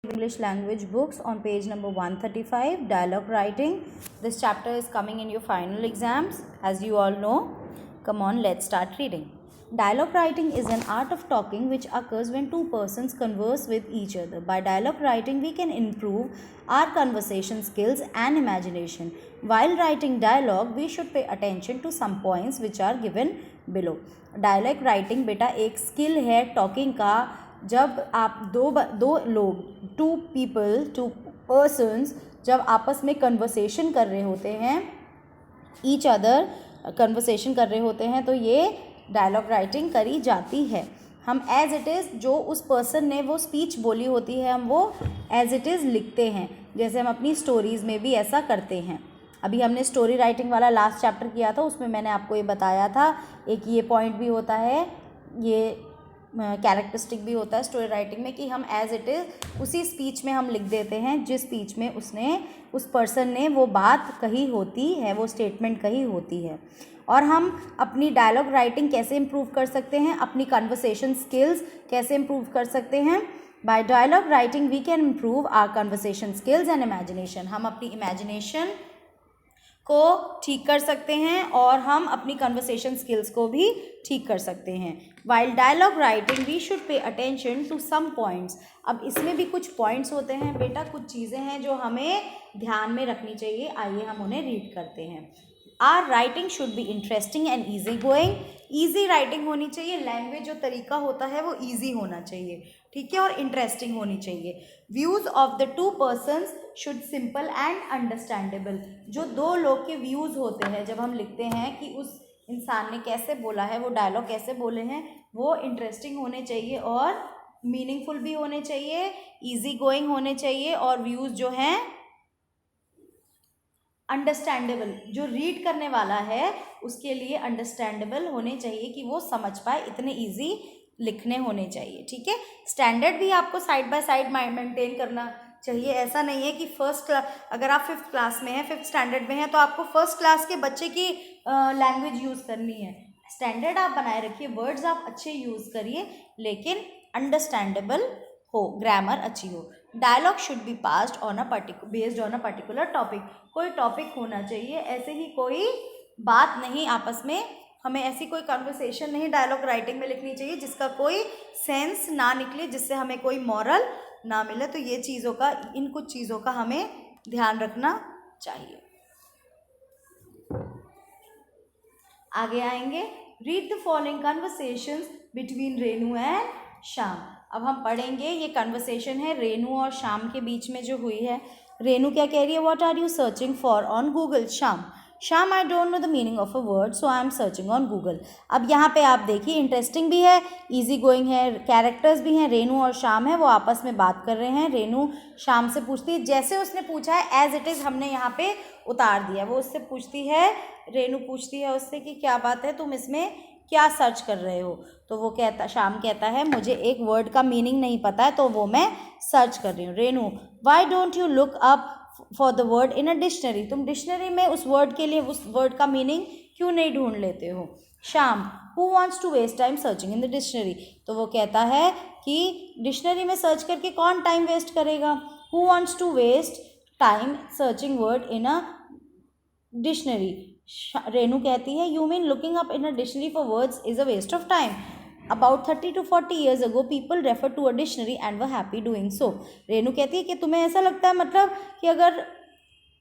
English language books on page number 135, dialogue writing. This chapter is coming in your final exams, as you all know. Come on, let's start reading. Dialogue writing is an art of talking which occurs when two persons converse with each other. By dialogue writing, we can improve our conversation skills and imagination. While writing dialogue, we should pay attention to some points which are given below. Dialogue writing बेटा एक skill है talking का. जब आप दो लोग to persons जब आपस में कन्वर्सेशन कर रहे होते हैं, ईच अदर कन्वर्सेशन कर रहे होते हैं, तो ये डायलॉग राइटिंग करी जाती है. हम एज इट इज़ जो उस पर्सन ने वो स्पीच बोली होती है, हम वो एज इट इज़ लिखते हैं, जैसे हम अपनी स्टोरीज़ में भी ऐसा करते हैं. अभी हमने स्टोरी राइटिंग वाला लास्ट चैप्टर किया था, उसमें मैंने आपको ये बताया था. एक ये पॉइंट भी होता है, ये कैरेक्टरिस्टिक भी होता है स्टोरी राइटिंग में, कि हम एज इट इज़ उसी स्पीच में हम लिख देते हैं जिस स्पीच में उस पर्सन ने वो बात कही होती है, वो स्टेटमेंट कही होती है. और हम अपनी डायलॉग राइटिंग कैसे इम्प्रूव कर सकते हैं, अपनी कन्वर्सेशन स्किल्स कैसे इम्प्रूव कर सकते हैं. By dialogue writing we can improve our conversation skills and imagination. हम अपनी इमेजिनेशन को ठीक कर सकते हैं और हम अपनी कन्वर्सेशन स्किल्स को भी ठीक कर सकते हैं. While dialogue writing we should pay attention to some points. अब इसमें भी कुछ पॉइंट्स होते हैं बेटा, कुछ चीज़ें हैं जो हमें ध्यान में रखनी चाहिए. आइए हम उन्हें रीड करते हैं. Our writing should be interesting and easy going. Easy writing होनी चाहिए, लैंग्वेज जो तरीका होता है वो ईजी होना चाहिए, ठीक है, और इंटरेस्टिंग होनी चाहिए. Views of the two persons should simple and understandable. जो दो लोग के व्यूज़ होते हैं जब हम लिखते हैं कि उस इंसान ने कैसे बोला है, वो डायलॉग कैसे बोले हैं, वो इंटरेस्टिंग होने चाहिए और मीनिंगफुल भी होने चाहिए, ईजी गोइंग होने चाहिए, और व्यूज़ जो हैं अंडरस्टैंडेबल, जो रीड करने वाला है उसके लिए अंडरस्टैंडेबल होने चाहिए, कि वो समझ पाए, इतने ईजी लिखने होने चाहिए, ठीक है. स्टैंडर्ड भी आपको साइड बाय साइड मेंटेन करना चाहिए. ऐसा नहीं है कि फर्स्ट क्लास, अगर आप 5th क्लास में हैं, 5th स्टैंडर्ड में हैं, तो आपको फर्स्ट क्लास के बच्चे की लैंग्वेज यूज़ करनी है. स्टैंडर्ड आप बनाए रखिए, वर्ड्स आप अच्छे यूज़ करिए, लेकिन अंडरस्टैंडेबल हो, ग्रामर अच्छी हो. Dialogue should be passed on based on a particular topic. कोई टॉपिक होना चाहिए, ऐसे ही कोई बात नहीं आपस में, हमें ऐसी कोई कन्वर्सेशन नहीं डायलॉग राइटिंग में लिखनी चाहिए जिसका कोई सेंस ना निकले, जिससे हमें कोई मॉरल ना मिले. तो ये चीज़ों का, इन कुछ चीज़ों का हमें ध्यान रखना चाहिए. आगे आएंगे. Read the following conversations between Renu and Shyam. अब हम पढ़ेंगे, ये कन्वर्सेशन है रेनू और श्याम के बीच में जो हुई है. रेनू क्या कह रही है, what are you searching for on Google. Shyam I don't know the meaning of a word so I am searching on Google. अब यहाँ पे आप देखिए, इंटरेस्टिंग भी है, इजी गोइंग है, कैरेक्टर्स भी हैं. रेनू और श्याम है, वो आपस में बात कर रहे हैं. रेनू श्याम से पूछती है, जैसे उसने पूछा है एज इट इज़ हमने यहाँ पे उतार दिया. वो उससे पूछती है, रेनू पूछती है उससे कि क्या बात है, तुम इसमें क्या सर्च कर रहे हो. तो वो कहता, श्याम कहता है, मुझे एक वर्ड का मीनिंग नहीं पता है, तो वो मैं सर्च कर रही हूँ. Renu, why don't you look up for the word in a dictionary. तुम डिक्शनरी में उस वर्ड के लिए उस वर्ड का मीनिंग क्यों नहीं ढूंढ लेते हो. Shyam, who wants to waste time searching in the dictionary. तो वो कहता है कि डिक्शनरी में सर्च करके कौन टाइम वेस्ट करेगा. Who wants to waste time searching word in a dictionary. Renu कहती है, you mean looking up in a dictionary for words is a waste of time. About 30 to 40 years ago, people referred to a dictionary and were happy doing so. Renu कहती है कि तुम्हें ऐसा लगता है, मतलब कि अगर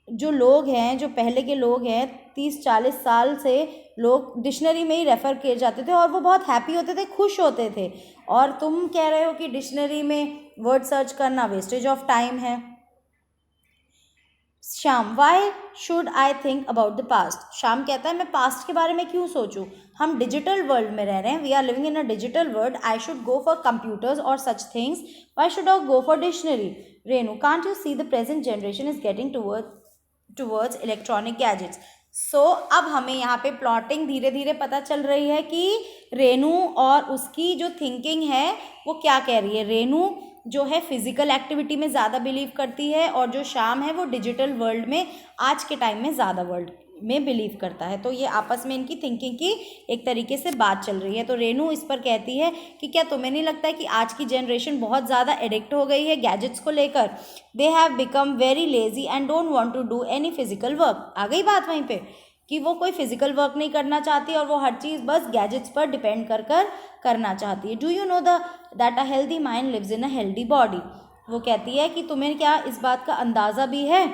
जो लोग हैं, जो पहले के लोग हैं, 30-40 साल से लोग डिक्शनरी में ही रेफ़र किए जाते थे और वो बहुत हैप्पी होते थे, खुश होते थे, और तुम कह रहे हो कि डिक्शनरी में वर्ड सर्च करना वेस्टेज ऑफ टाइम है. Shyam, Y should I think about the past. Shyam कहता है, मैं पास्ट के बारे में क्यों सोचूं, हम डिजिटल वर्ल्ड में रह रहे हैं, we are living in a digital world. I should go for computers और such things, why should I go for dictionary. Renu, can't you see the present generation is getting towards electronic gadgets. So अब हमें यहाँ पे plotting धीरे धीरे पता चल रही है कि रेनू और उसकी जो थिंकिंग है वो क्या कह रही है. रेनू जो है फिजिकल एक्टिविटी में ज़्यादा बिलीव करती है, और जो श्याम है वो डिजिटल वर्ल्ड में आज के टाइम में ज़्यादा में बिलीव करता है। तो ये आपस में इनकी थिंकिंग की एक तरीके से बात चल रही है। तो रेनू इस पर कहती है कि क्या तुम्हें नहीं लगता है कि आज की जनरेशन बहुत ज़्यादा एडिक्ट हो गई है गैजेट्स को लेकर? They have become very lazy and don't want to do any physical work. आ गई बात वहीं पे कि वो कोई फिजिकल वर्क नहीं करना चाहती और वो हर चीज़ बस गैजेट्स पर डिपेंड कर करना चाहती है। Do you know that a healthy mind lives in a healthy body. वो कहती है कि तुम्हें क्या इस बात का अंदाज़ा भी है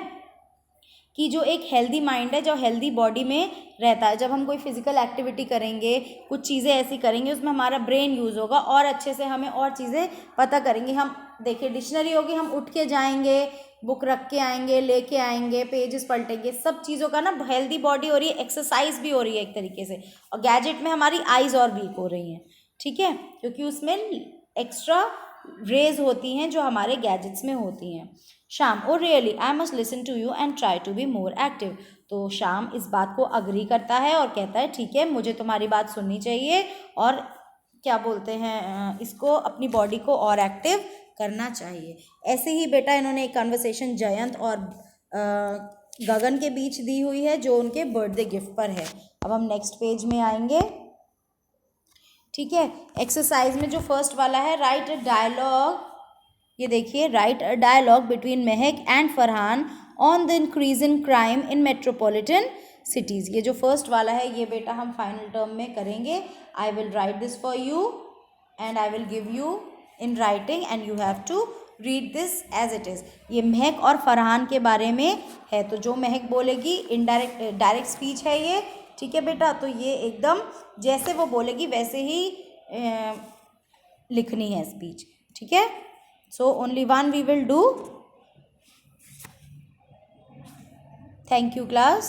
कि जो एक हेल्दी माइंड है जो हेल्दी बॉडी में रहता है, जब हम कोई फिजिकल एक्टिविटी करेंगे, कुछ चीज़ें ऐसी करेंगे, उसमें हमारा ब्रेन यूज़ होगा और अच्छे से हमें और चीज़ें पता करेंगे। हम देखिए डिक्शनरी होगी, हम उठ के जाएंगे, बुक रख के आएंगे, लेके आएंगे, पेजेस पलटेंगे, सब चीज़ों का ना हेल्दी बॉडी हो रही है, एक्सरसाइज भी हो रही है एक तरीके से। और गैजेट में हमारी आइज़ और वीक हो रही हैं, ठीक है, क्योंकि उसमें एक्स्ट्रा रेज होती हैं जो हमारे गैजेट्स में होती हैं। Sham, oh really I must listen to you and try to be more active. तो शाम इस बात को अग्री करता है और कहता है ठीक है, मुझे तुम्हारी बात सुननी चाहिए और क्या बोलते हैं इसको अपनी बॉडी को और एक्टिव करना चाहिए। ऐसे ही बेटा इन्होंने एक कन्वर्सेशन जयंत और गगन के बीच दी हुई है जो उनके बर्थडे गिफ्ट पर है। अब हम नेक्स्ट पेज में आएंगे, ठीक है। एक्सरसाइज में जो फर्स्ट वाला है, राइट अ डायलॉग, ये देखिए, right a dialogue between Mahak and Farhan on the increase in crime in metropolitan cities. ये जो फर्स्ट वाला है ये बेटा हम फाइनल टर्म में करेंगे। I will write this for you and I will give you in writing and you have to read this as it is. ये महक और फरहान के बारे में है, तो जो महक बोलेगी डायरेक्ट स्पीच है ये, ठीक है बेटा। तो ये एकदम जैसे वो बोलेगी वैसे ही लिखनी है स्पीच, ठीक है। So only one we will do. Thank you class.